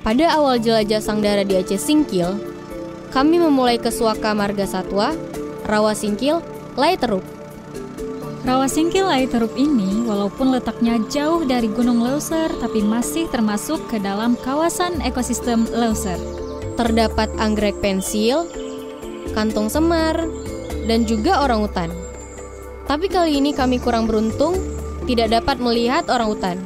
Pada awal jelajah Sangdara di Aceh Singkil, kami memulai ke Suaka Marga Satwa, Rawa Singkil, Lai Teruk. Rawa Singkil Lai Teruk ini walaupun letaknya jauh dari Gunung Leuser tapi masih termasuk ke dalam kawasan ekosistem Leuser. Terdapat anggrek pensil, kantong semar, dan juga orangutan. Tapi kali ini kami kurang beruntung, tidak dapat melihat orangutan.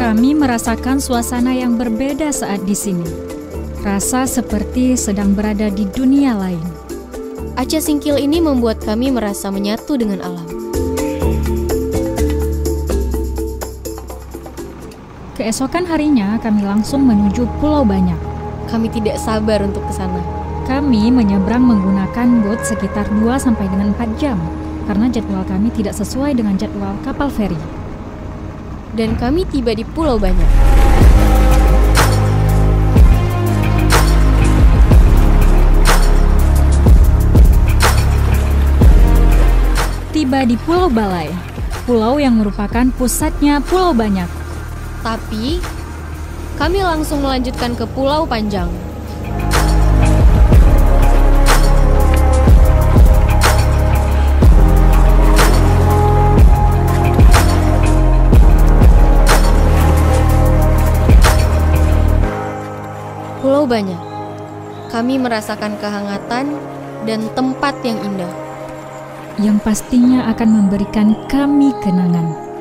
Kami merasakan suasana yang berbeda saat di sini. Rasa seperti sedang berada di dunia lain. Aceh Singkil ini membuat kami merasa menyatu dengan alam. Keesokan harinya kami langsung menuju Pulau Banyak. Kami tidak sabar untuk ke sana. Kami menyeberang menggunakan bot sekitar 2-4 jam karena jadwal kami tidak sesuai dengan jadwal kapal feri. Dan kami tiba di Pulau Banyak. Tiba di Pulau Balai, pulau yang merupakan pusatnya Pulau Banyak. Tapi, kami langsung melanjutkan ke Pulau Panjang. Pulau Banyak, kami merasakan kehangatan dan tempat yang indah, yang pastinya akan memberikan kami kenangan.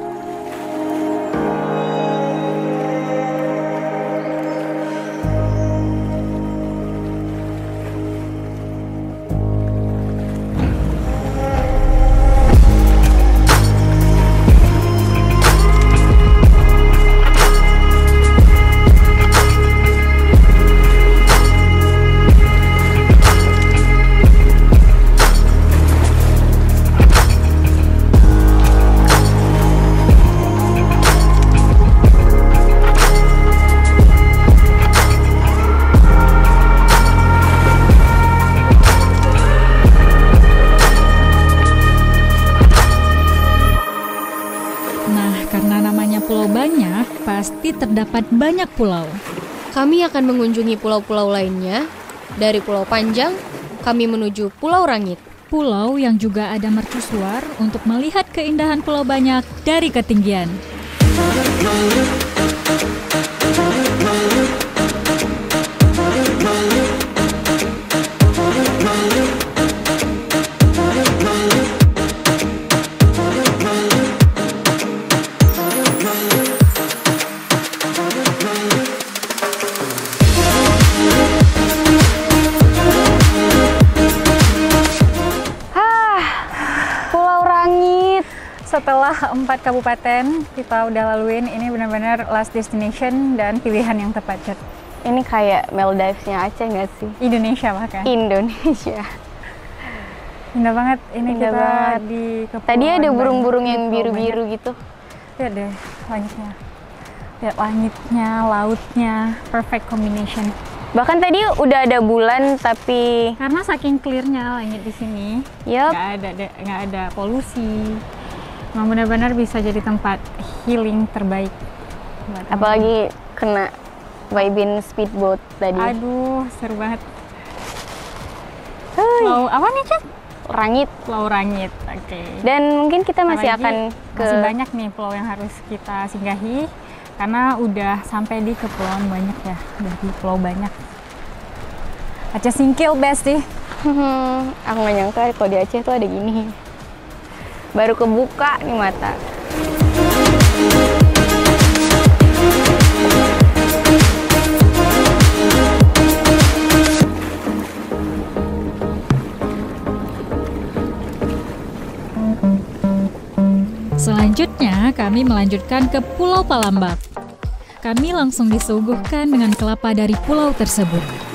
Karena namanya Pulau Banyak, pasti terdapat banyak pulau. Kami akan mengunjungi pulau-pulau lainnya. Dari Pulau Panjang, kami menuju Pulau Rangit. Pulau yang juga ada mercusuar untuk melihat keindahan Pulau Banyak dari ketinggian. Setelah 4 kabupaten kita udah laluin, ini benar-benar last destination dan pilihan yang tepat, Cat. Ini kayak Maldives-nya Aceh nggak sih? Indonesia bahkan. Indonesia. Indah banget. Ini Indah kita banget. di kepulauan. Tadi ada burung-burung yang Pulau biru-biru Banyak. gitu. Lihat deh langitnya. Lihat langitnya, lautnya, perfect combination. Bahkan tadi udah ada bulan tapi Karena saking clearnya langit di sini, yup, nggak ada polusi. Memang benar-benar bisa jadi tempat healing terbaik. apalagi kena vibin speedboat tadi. Aduh, seru banget. Pulau apa nih, Cak? Rangit. Pulau Rangit, oke. Dan mungkin kita masih Apalagi akan ke masih banyak nih pulau yang harus kita singgahi karena udah sampai di Kepulauan Banyak ya, udah di Pulau Banyak. Aceh Singkil best sih. Aku nggak nyangka kalau di Aceh tuh ada gini. Baru kebuka nih mata. Selanjutnya, kami melanjutkan ke Pulau Palambak. Kami langsung disuguhkan dengan kelapa dari pulau tersebut.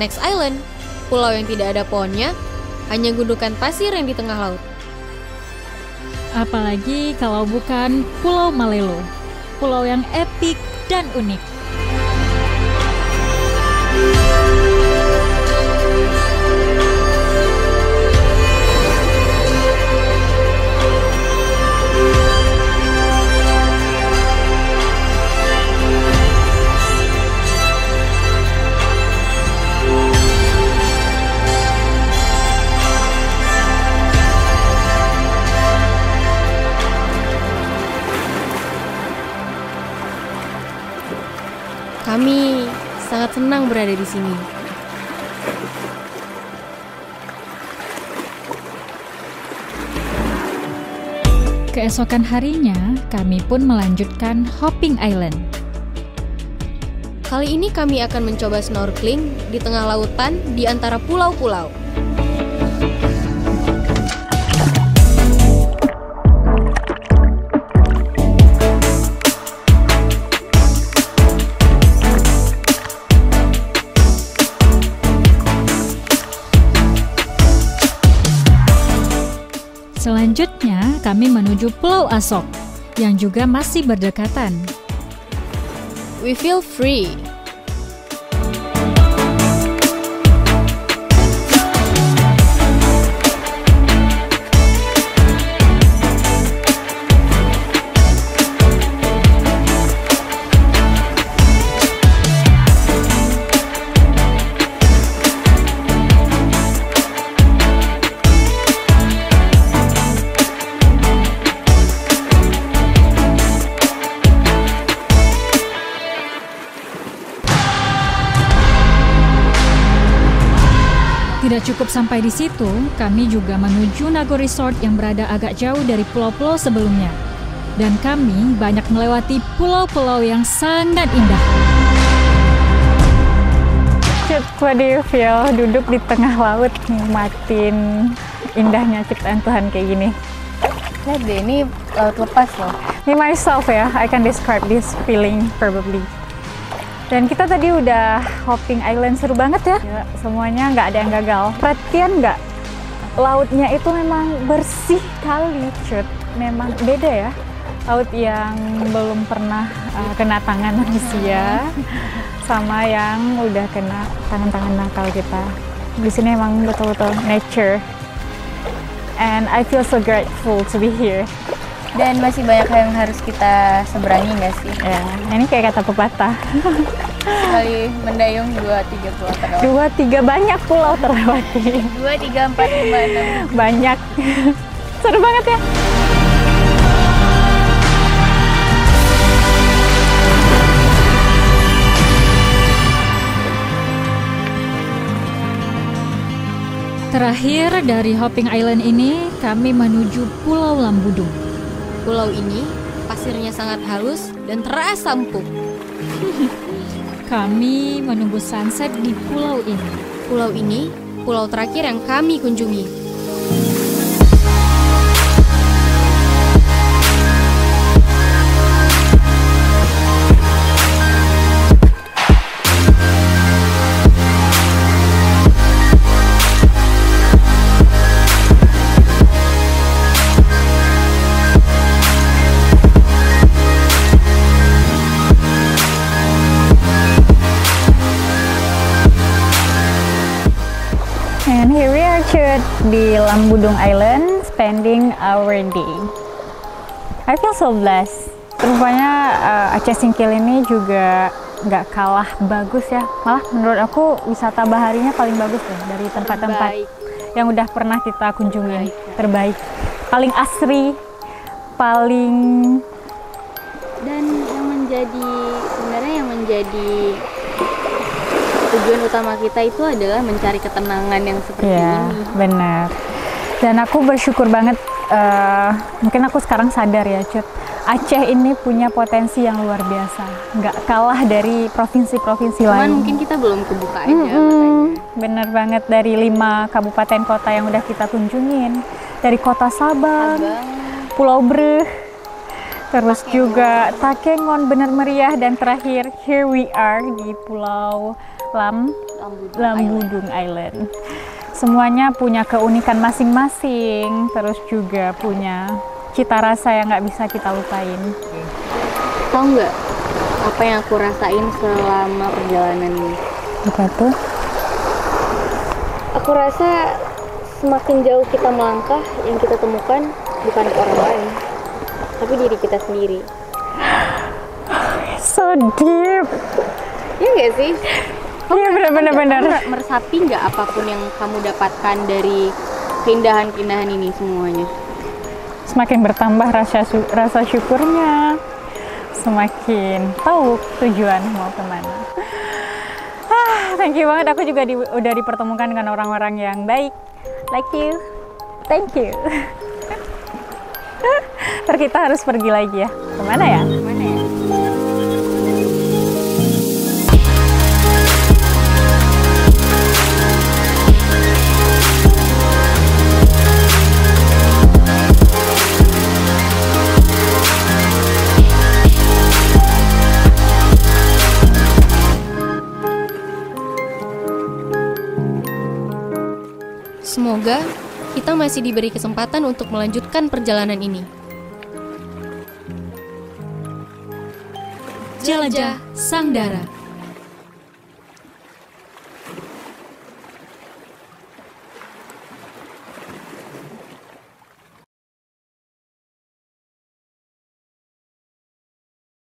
Next Island, pulau yang tidak ada pohonnya, hanya gundukan pasir yang di tengah laut. Apalagi kalau bukan Pulau Malelo, pulau yang epik dan unik. Kami sangat senang berada di sini. Keesokan harinya, kami pun melanjutkan Hopping Island. Kali ini kami akan mencoba snorkeling di tengah lautan di antara pulau-pulau. Selanjutnya, kami menuju Pulau Asok, yang juga masih berdekatan. We feel free. Tidak cukup sampai di situ, kami juga menuju Nago Resort yang berada agak jauh dari pulau-pulau sebelumnya. Dan kami banyak melewati pulau-pulau yang sangat indah. What do you feel duduk di tengah laut nikmatin indahnya ciptaan Tuhan kayak gini? Lihat deh, ini laut lepas loh. Me myself ya, I can describe this feeling probably. Dan kita tadi udah Hopping Island, seru banget ya. Semuanya nggak ada yang gagal. Perhatian nggak? Lautnya itu memang bersih kali, cut. Memang beda ya. Laut yang belum pernah kena tangan manusia, sama yang udah kena tangan-tangan nakal kita. Di sini emang betul-betul nature. And I feel so grateful to be here. Dan masih banyak yang harus kita seberangi nggak sih? Ya, ini kayak kata pepatah. Sekali mendayung 2-3 pulau terlewati. 2-3 banyak pulau terlewati. 2, 3, 4, 5, 6. Banyak. Seru banget ya. Terakhir dari Hopping Island ini, kami menuju Pulau Lambudung. Pulau ini pasirnya sangat halus dan terasa empuk. Kami menunggu sunset di pulau ini. Pulau ini pulau terakhir yang kami kunjungi. And here we are di Lambudung Island, spending our day. I feel so blessed. Rupanya Aceh Singkil ini juga nggak kalah bagus ya. Malah menurut aku wisata baharinya paling bagus deh dari tempat-tempat yang udah pernah kita kunjungi. Terbaik. Paling asri, paling... Dan yang menjadi tujuan utama kita itu adalah mencari ketenangan yang seperti ya, ini. Benar. Dan aku bersyukur banget, mungkin aku sekarang sadar ya, Cut, Aceh ini punya potensi yang luar biasa, nggak kalah dari provinsi-provinsi lain. Cuman mungkin kita belum kebuka aja. Makanya. Bener banget, dari 5 kabupaten kota yang udah kita kunjungin, dari kota Sabang, Pulau Breh, terus juga Takengon, bener meriah, dan terakhir here we are di Pulau Lambudung Island. Semuanya punya keunikan masing-masing, terus juga punya cita rasa yang nggak bisa kita lupain. Tahu nggak apa yang aku rasain selama perjalanan ini? Apa tuh? Aku rasa semakin jauh kita melangkah, yang kita temukan bukan orang lain, tapi diri kita sendiri. So deep. Iya nggak sih? Iya benar-benar. Kamu meresapi nggak apapun yang kamu dapatkan dari keindahan-keindahan ini semuanya? Semakin bertambah rasa syukurnya, semakin tahu tujuan mau kemana. Thank you banget, aku juga udah dipertemukan dengan orang-orang yang baik. Like you, thank you. Ntar kita harus pergi lagi ya. Kemana ya? Mana ya? Semoga kita masih diberi kesempatan untuk melanjutkan perjalanan ini. Jelajah Sang Dara.